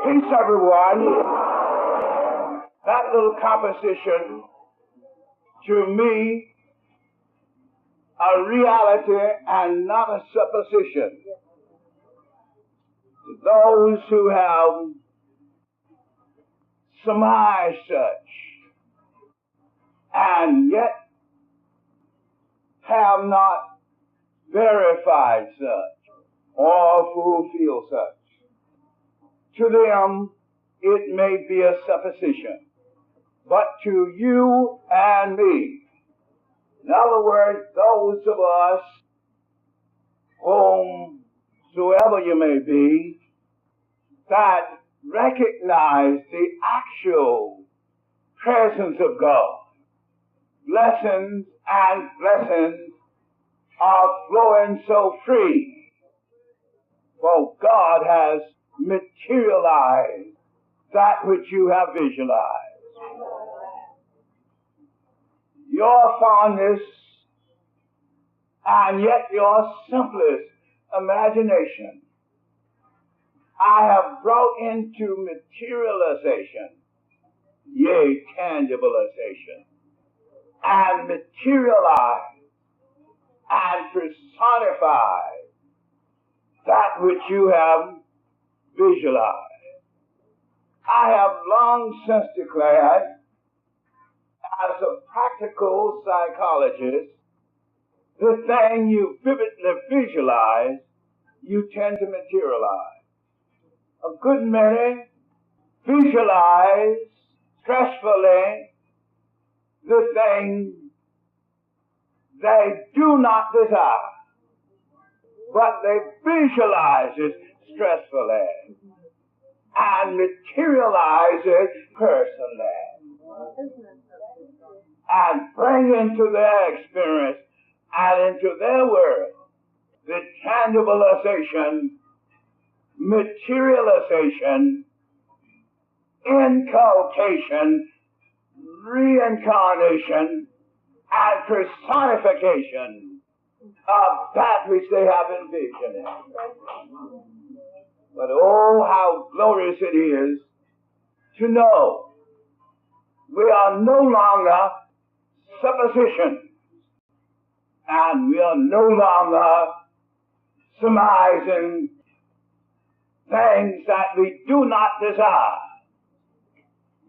Peace, everyone. That little composition, to me, a reality and not a supposition. To those who have surmised such and yet have not verified such or who feel such, to them it may be a supposition, but to you and me, in other words, those of us whomsoever you may be, that recognize the actual presence of God, blessings and blessings are flowing so free, for God has materialized that which you have visualized. Your fondness and yet your simplest imagination I have brought into materialization, yea, tangibilization, and materialized and personified that which you have visualized. I have long since declared, as a practical psychologist, the thing you vividly visualize, you tend to materialize. A good many visualize stressfully the thing they do not desire, but they visualize it stressfully and materialize it personally and bring into their experience and into their world the tangibilization, materialization, inculcation, reincarnation, and personification of that which they have envisioned. But oh, how glorious it is to know we are no longer supposition, and we are no longer surmising things that we do not desire,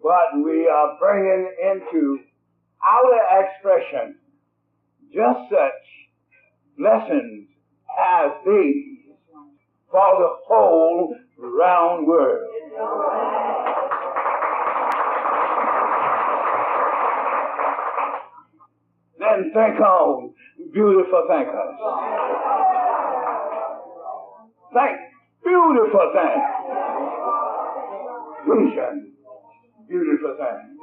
but we are bringing into outer expression just such blessings as these for the whole round world. Then think on beautiful thinkers. Think beautiful things. Vision, beautiful things.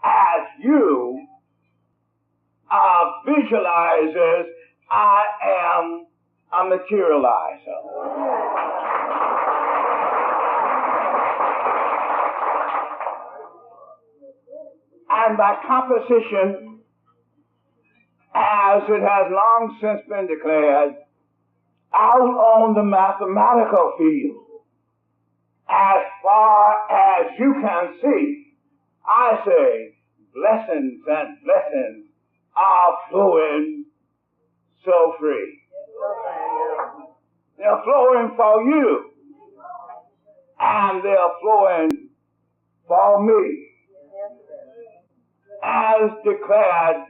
As you are visualizers, I am a materializer. And by composition, as it has long since been declared, out on the mathematical field, as far as you can see, I say, blessings and blessings are flowing so free. They're flowing for you, and they're flowing for me, as declared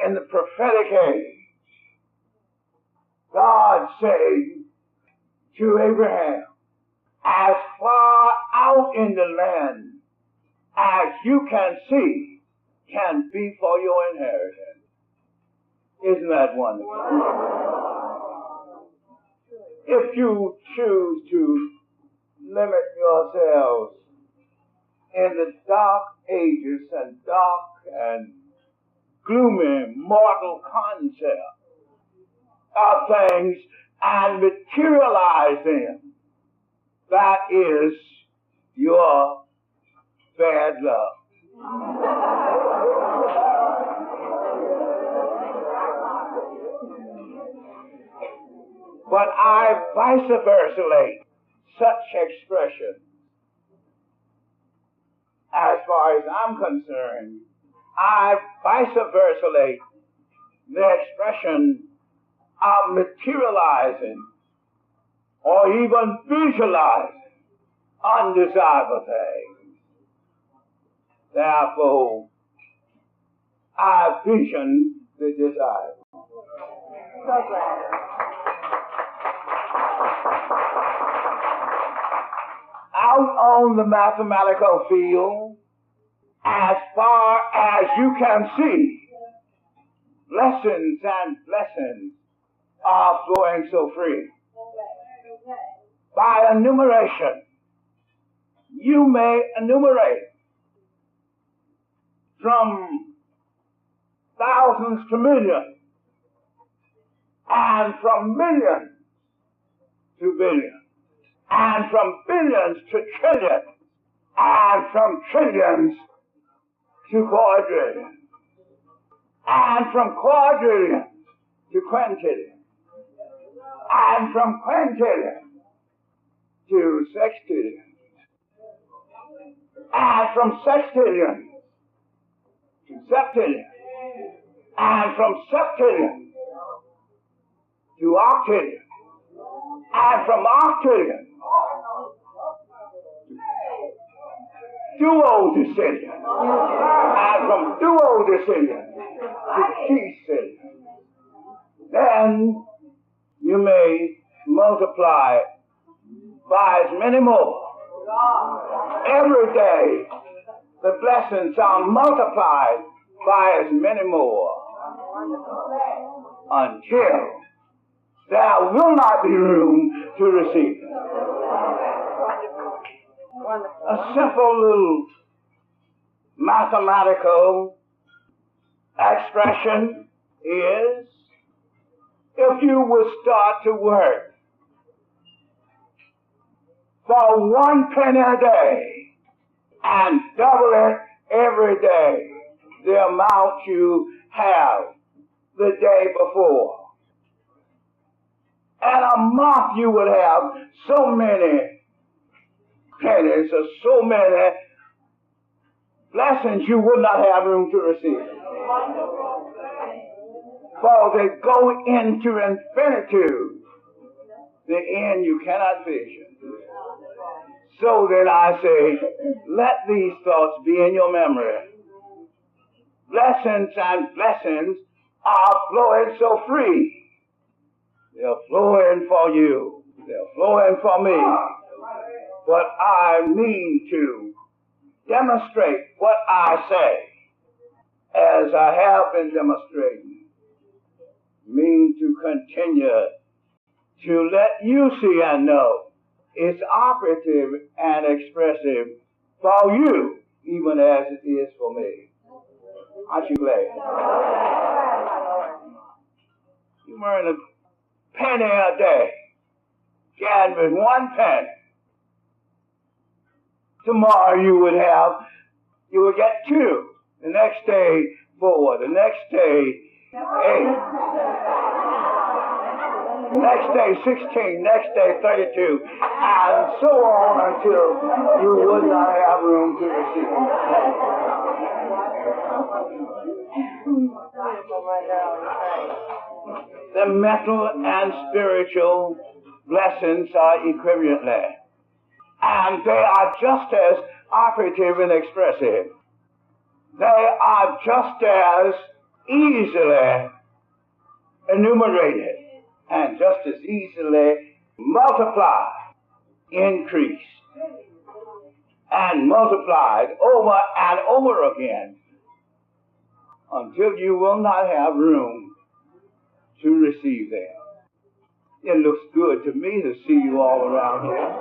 in the prophetic age. God said to Abraham, as far out in the land as you can see can be for your inheritance. Isn't that wonderful? If you choose to limit yourselves in the dark ages and dark and gloomy mortal concept of things and materialize them, that is your bad luck. But I vice versa, such expression, as far as I'm concerned, I vice versa the expression of materializing or even visualizing undesirable things. Therefore, I vision the desirable. So glad. Out on the mathematical field, as far as you can see, lessons and blessings are flowing so free. By enumeration, you may enumerate from thousands to millions, and from millions to billions, and from billions to trillions, and from trillions to quadrillions, and from quadrillions to quintillions, and from quintillions to sextillions, and from sextillions to septillions, and from septillions to octillions, and from octillions to duodecillions, and from duodecillions to decillions. Then you may multiply by as many more. Every day the blessings are multiplied by as many more until there will not be room to receive them. A simple little mathematical expression is, if you would start to work for 1 penny a day and double it every day, the amount you have the day before. And a month you would have so many pennies or so many blessings you would not have room to receive. For they go into infinitude, the end you cannot vision. So then I say, let these thoughts be in your memory. Blessings and blessings are flowing so free. They're flowing for you. They're flowing for me. But I mean to demonstrate what I say, as I have been demonstrating. Mean to continue to let you see and know it's operative and expressive for you, even as it is for me. Aren't you glad? You earn a penny a day. Can with 1 penny. Tomorrow you would get 2. The next day 4. The next day 8. Next day 16. Next day 32. And so on until you would not have room to receive. The mental and spiritual blessings are equivalently, and they are just as operative and expressive. They are just as easily enumerated and just as easily multiplied, increased, and multiplied over and over again until you will not have room to receive them. It looks good to me to see you all around here.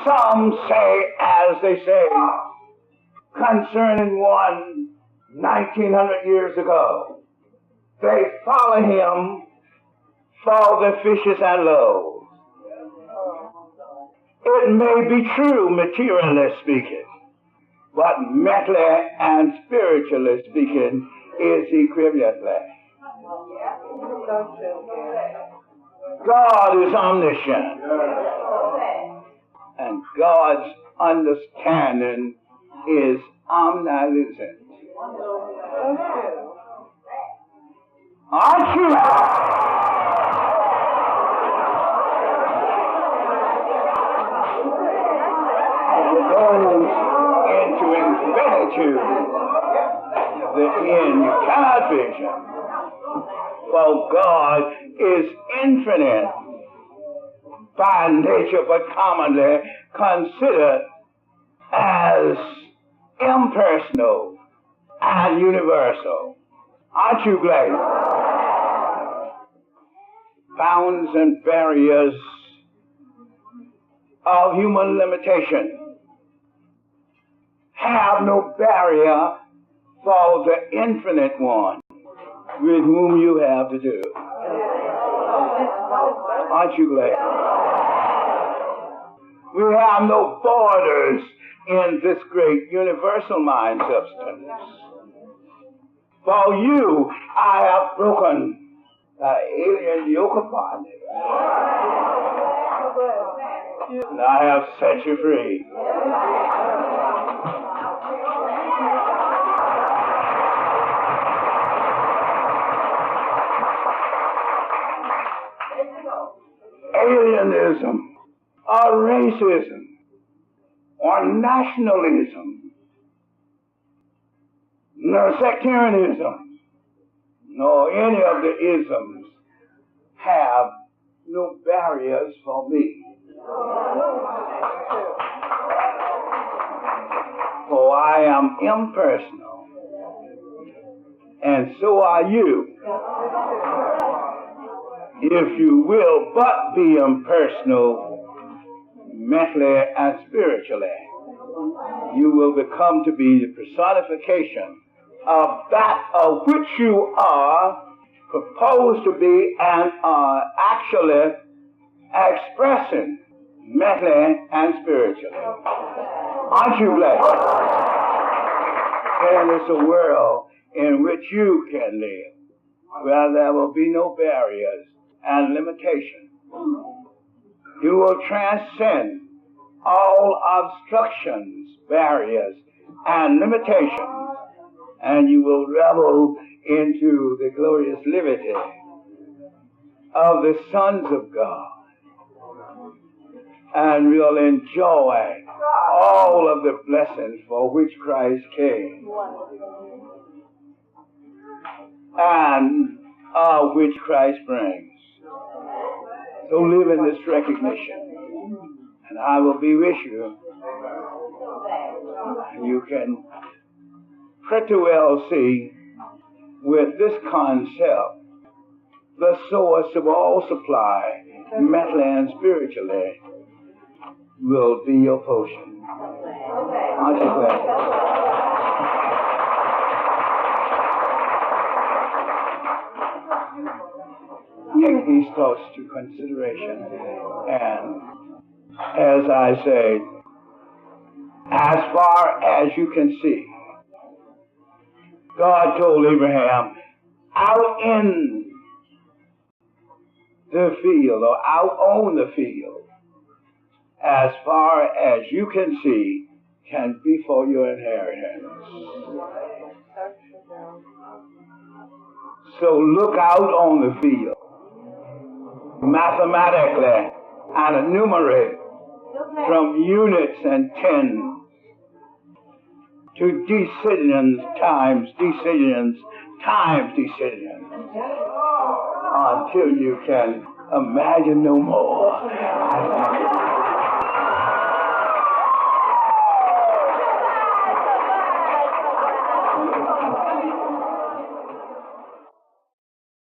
Some say, as they say, concerning one 1900 years ago, they follow him for the fishes and loaves. It may be true, materially speaking, but mentally and spiritually speaking, is equivalently. So true. God is omniscient. And God's understanding is omnipresent. So true. Aren't you? Goes into infinitude, the end you cannot vision. For God is infinite by nature, but commonly considered as impersonal and universal. Aren't you glad? Bounds and barriers of human limitation have no barrier for the infinite one with whom you have to do. Aren't you glad? We have no borders in this great universal mind substance. For you, I have broken the alien yoke upon you. And I have set you free. Alienism, or racism, or nationalism, nor sectarianism, nor any of the isms have no barriers for me. For I am impersonal, and so are you. If you will but be impersonal, mentally and spiritually, you will become to be the personification of that of which you are proposed to be and are actually expressing mentally and spiritually. Aren't you glad? And it's a world in which you can live, where there will be no barriers and limitation. You will transcend all obstructions, barriers, and limitations, and you will revel into the glorious liberty of the sons of God, and will enjoy all of the blessings for which Christ came, and which Christ brings. So live in this recognition, and I will be with you. You can pretty well see with this concept the source of all supply, mentally and spiritually, will be your potion. Aren't you glad? Take these thoughts to consideration, and as I say, as far as you can see, God told Abraham, out in the field, or out on the field, as far as you can see, can be for your inheritance. So look out on the field, mathematically, and enumerate from units and tens to decisions times decisions times decisions, until you can imagine no more.